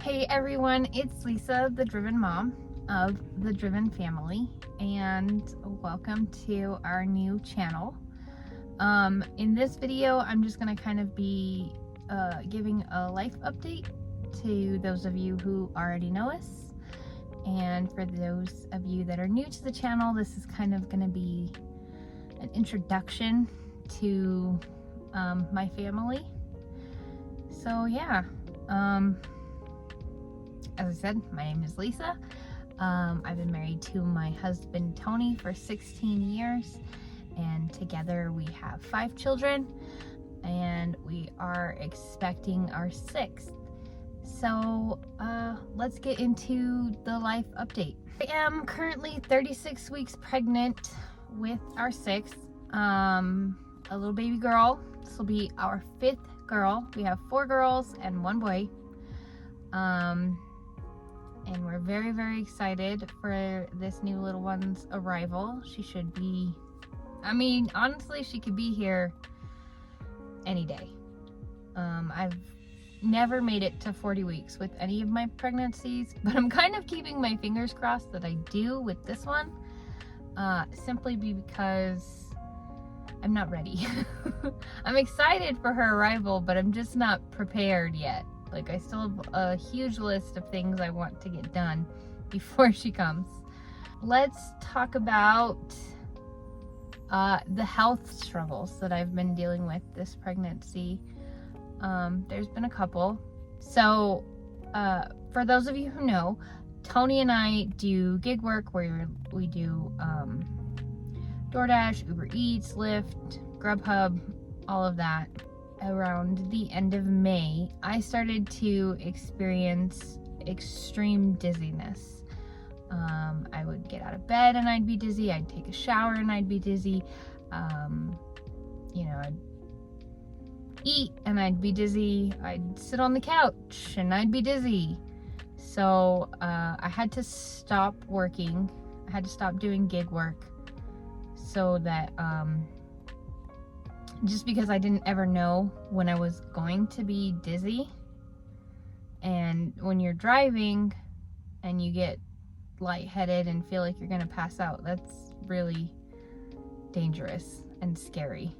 Hey everyone, it's Lisa, the Driven Mom of the Driven Family, and welcome to our new channel. In this video, I'm just going to kind of be giving a life update to those of you who already know us, and for those of you that are new to the channel, this is kind of going to be an introduction to my family. So yeah, as I said, my name is Lisa. I've been married to my husband Tony for 16 years, and together we have 5 children, and we are expecting our 6th. So let's get into the life update. I am currently 36 weeks pregnant with our 6th, a little baby girl. This will be our 5th girl. We have 4 girls and 1 boy. And we're very, very excited for this new little one's arrival. She should be, I mean, honestly, she could be here any day. I've never made it to 40 weeks with any of my pregnancies, but I'm kind of keeping my fingers crossed that I do with this one, simply because I'm not ready. I'm excited for her arrival, but I'm just not prepared yet. Like, I still have a huge list of things I want to get done before she comes. Let's talk about the health struggles that I've been dealing with this pregnancy. There's been a couple. So, for those of you who know, Tony and I do gig work where we do DoorDash, Uber Eats, Lyft, Grubhub, all of that. Around the end of May, I started to experience extreme dizziness. I would get out of bed and I'd be dizzy. I'd take a shower and I'd be dizzy. I'd eat and I'd be dizzy. I'd sit on the couch and I'd be dizzy. So I had to stop working. I had to stop doing gig work so that just because I didn't ever know when I was going to be dizzy. And when you're driving and you get lightheaded and feel like you're gonna pass out, that's really dangerous and scary.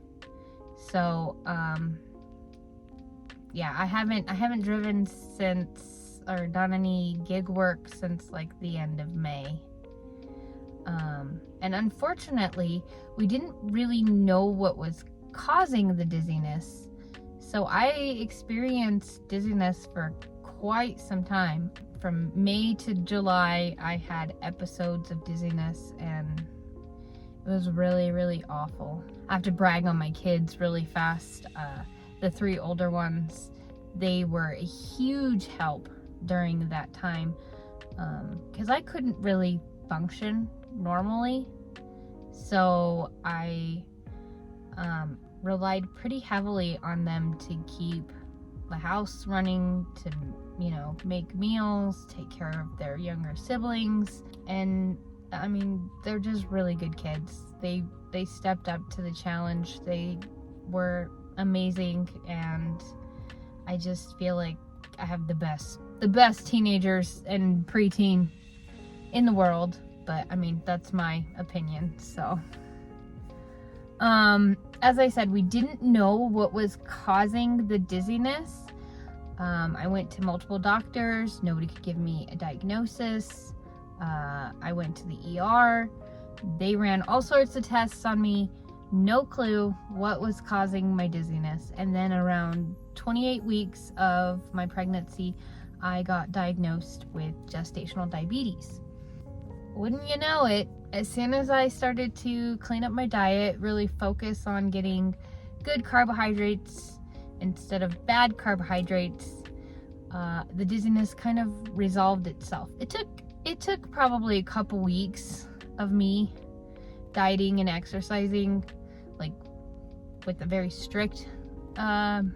So yeah, I haven't driven since, or done any gig work since like the end of May. And unfortunately, we didn't really know what was causing the dizziness. So I experienced dizziness for quite some time. From May to July, I had episodes of dizziness, and it was really, really awful. I have to brag on my kids really fast. The 3 older ones, they were a huge help during that time, because I couldn't really function normally. So I relied pretty heavily on them to keep the house running, to, make meals, take care of their younger siblings. And I mean, they're just really good kids. They stepped up to the challenge. They were amazing, and I just feel like I have the best teenagers and preteen in the world. But I mean, that's my opinion. So as I said, we didn't know what was causing the dizziness. I went to multiple doctors. Nobody could give me a diagnosis. I went to the ER. They ran all sorts of tests on me. No clue what was causing my dizziness. And then around 28 weeks of my pregnancy, I got diagnosed with gestational diabetes. Wouldn't you know it, as soon as I started to clean up my diet, really focus on getting good carbohydrates instead of bad carbohydrates, the dizziness kind of resolved itself. It took probably a couple weeks of me dieting and exercising, like with a very strict diet,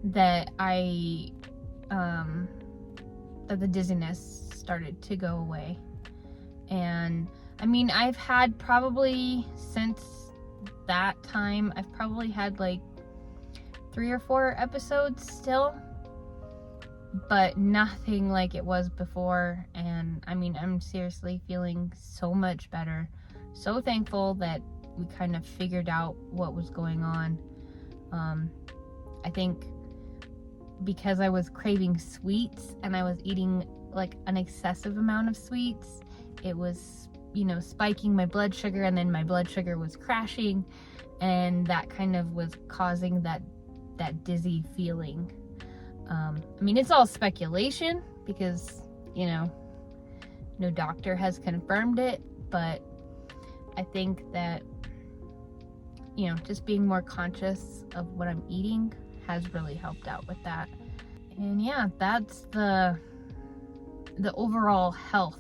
that the dizziness started to go away. And I mean, I've had probably since that time, I've probably had like 3 or 4 episodes still. but nothing like it was before. And I mean, I'm seriously feeling so much better. So thankful that we kind of figured out what was going on. I think because I was craving sweets and I was eating like an excessive amount of sweets, it was, you know, spiking my blood sugar, and then my blood sugar was crashing, and that kind of was causing that dizzy feeling. I mean, it's all speculation because, you know, no doctor has confirmed it, but I think that, you know, just being more conscious of what I'm eating has really helped out with that. And yeah, that's the overall health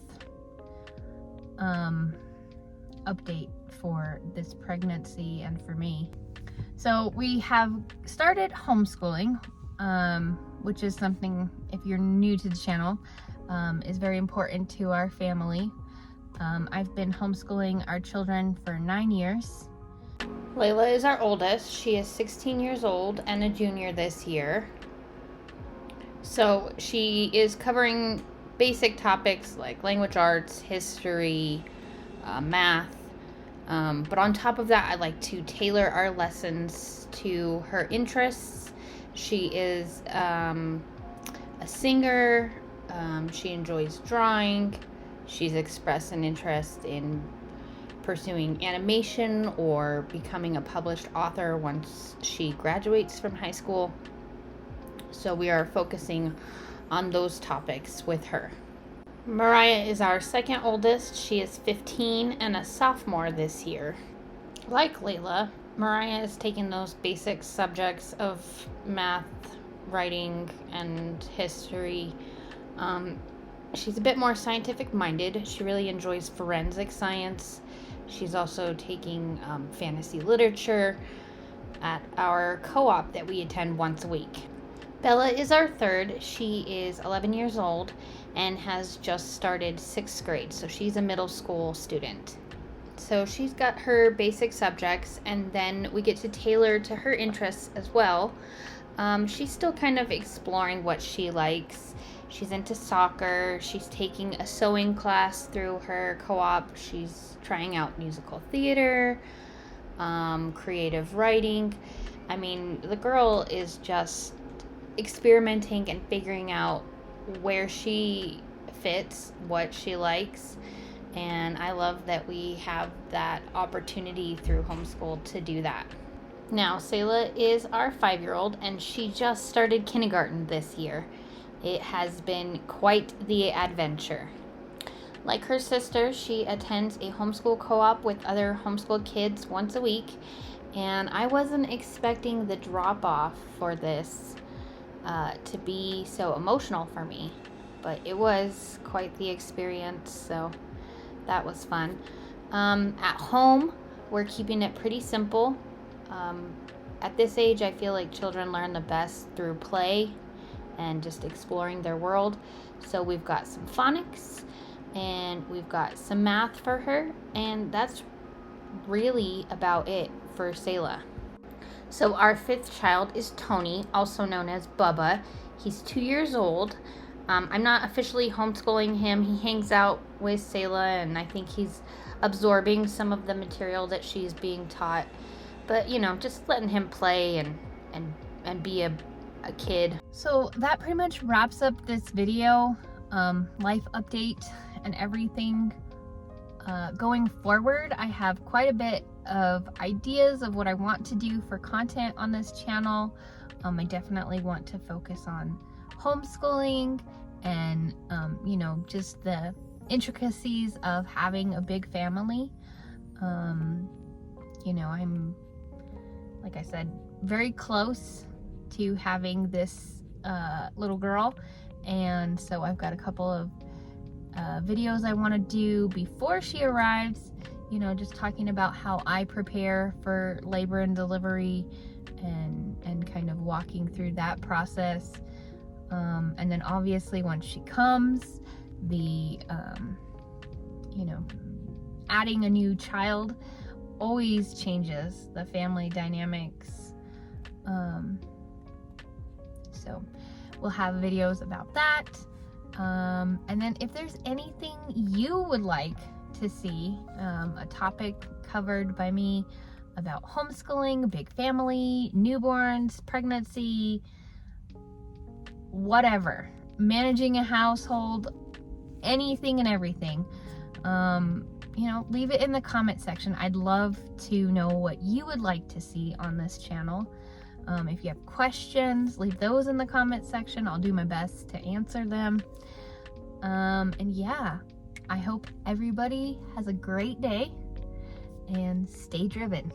update for this pregnancy and for me. So we have started homeschooling, which is something, if you're new to the channel, is very important to our family. I've been homeschooling our children for 9 years. Layla is our oldest. She is 16 years old and a junior this year. So she is covering basic topics like language arts, history, math. But on top of that, I like to tailor our lessons to her interests. She is a singer. She enjoys drawing. She's expressed an interest in pursuing animation or becoming a published author once she graduates from high school. So we are focusing on those topics with her. Mariah is our second oldest. She is 15 and a sophomore this year. Like Layla, Mariah is taking those basic subjects of math, writing, and history. She's a bit more scientific minded. She really enjoys forensic science. She's also taking fantasy literature at our co-op that we attend once a week. Bella is our third. She is 11 years old and has just started 6th grade, so she's a middle school student. So she's got her basic subjects, and then we get to tailor to her interests as well. She's still kind of exploring what she likes. She's into soccer. She's taking a sewing class through her co-op. She's trying out musical theater, creative writing. I mean, the girl is just experimenting and figuring out where she fits, what she likes, and I love that we have that opportunity through homeschool to do that. Now, Selah is our 5-year-old, and she just started kindergarten this year. It has been quite the adventure. Like her sister, she attends a homeschool co-op with other homeschool kids once a week, and I wasn't expecting the drop-off for this to be so emotional for me, but it was quite the experience, so that was fun. At home, we're keeping it pretty simple. At this age, I feel like children learn the best through play and just exploring their world. So we've got some phonics and we've got some math for her, and that's really about it for Selah. So our 5th child is Tony, also known as Bubba. He's 2 years old. I'm not officially homeschooling him. He hangs out with Selah, and I think he's absorbing some of the material that she's being taught. But, you know, just letting him play and be a kid. So that pretty much wraps up this video, life update and everything. Going forward, I have quite a bit of ideas of what I want to do for content on this channel. I definitely want to focus on homeschooling and, you know, just the intricacies of having a big family. You know, I'm, like I said, very close to having this little girl, and so I've got a couple of videos I want to do before she arrives, you know, just talking about how I prepare for labor and delivery and kind of walking through that process. And then obviously once she comes, the, you know, adding a new child always changes the family dynamics. So we'll have videos about that. And then if there's anything you would like to see, a topic covered by me about homeschooling, big family, newborns, pregnancy, whatever, managing a household, anything and everything, you know, leave it in the comment section. I'd love to know what you would like to see on this channel. If you have questions, leave those in the comment section. I'll do my best to answer them. And yeah, I hope everybody has a great day and stay driven.